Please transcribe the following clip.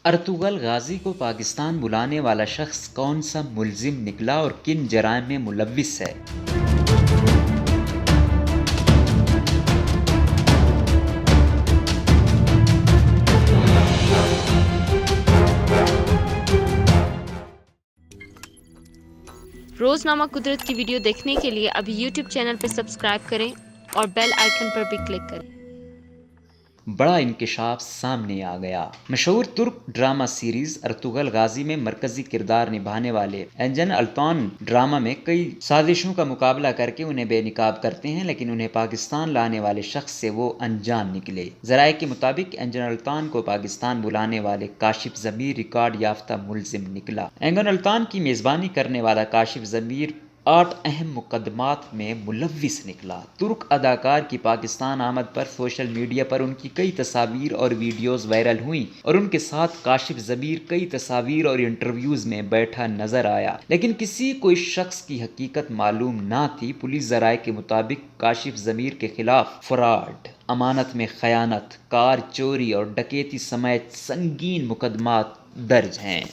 Ertugrul Ghazi کو پاکستان بلانے والا شخص کون سا ملزم نکلا اور کن جرائم میں ملوث ہے؟ روزنامہ قدرت کی ویڈیو دیکھنے کے لیے ابھی یوٹیوب چینل پر سبسکرائب کریں اور بیل آئیکن پر بھی کلک کریں۔ بڑا انکشاف سامنے آ گیا۔ مشہور ترک ڈرامہ سیریز ارطغرل غازی میں مرکزی کردار نبھانے والے انجن الطان ڈرامہ میں کئی سازشوں کا مقابلہ کر کے انہیں بے نقاب کرتے ہیں، لیکن انہیں پاکستان لانے والے شخص سے وہ انجان نکلے۔ ذرائع کے مطابق انجن الطان کو پاکستان بلانے والے کاشف ضمیر ریکارڈ یافتہ ملزم نکلا۔ انجن الطان کی میزبانی کرنے والا کاشف ضمیر 8 اہم مقدمات میں ملوث نکلا۔ ترک اداکار کی پاکستان آمد پر سوشل میڈیا پر ان کی کئی تصاویر اور ویڈیوز وائرل ہوئیں اور ان کے ساتھ کاشف ضمیر کئی تصاویر اور انٹرویوز میں بیٹھا نظر آیا، لیکن کسی کو اس شخص کی حقیقت معلوم نہ تھی۔ پولیس ذرائع کے مطابق کاشف ضمیر کے خلاف فراڈ، امانت میں خیانت، کار چوری اور ڈکیتی سمیت سنگین مقدمات درج ہیں۔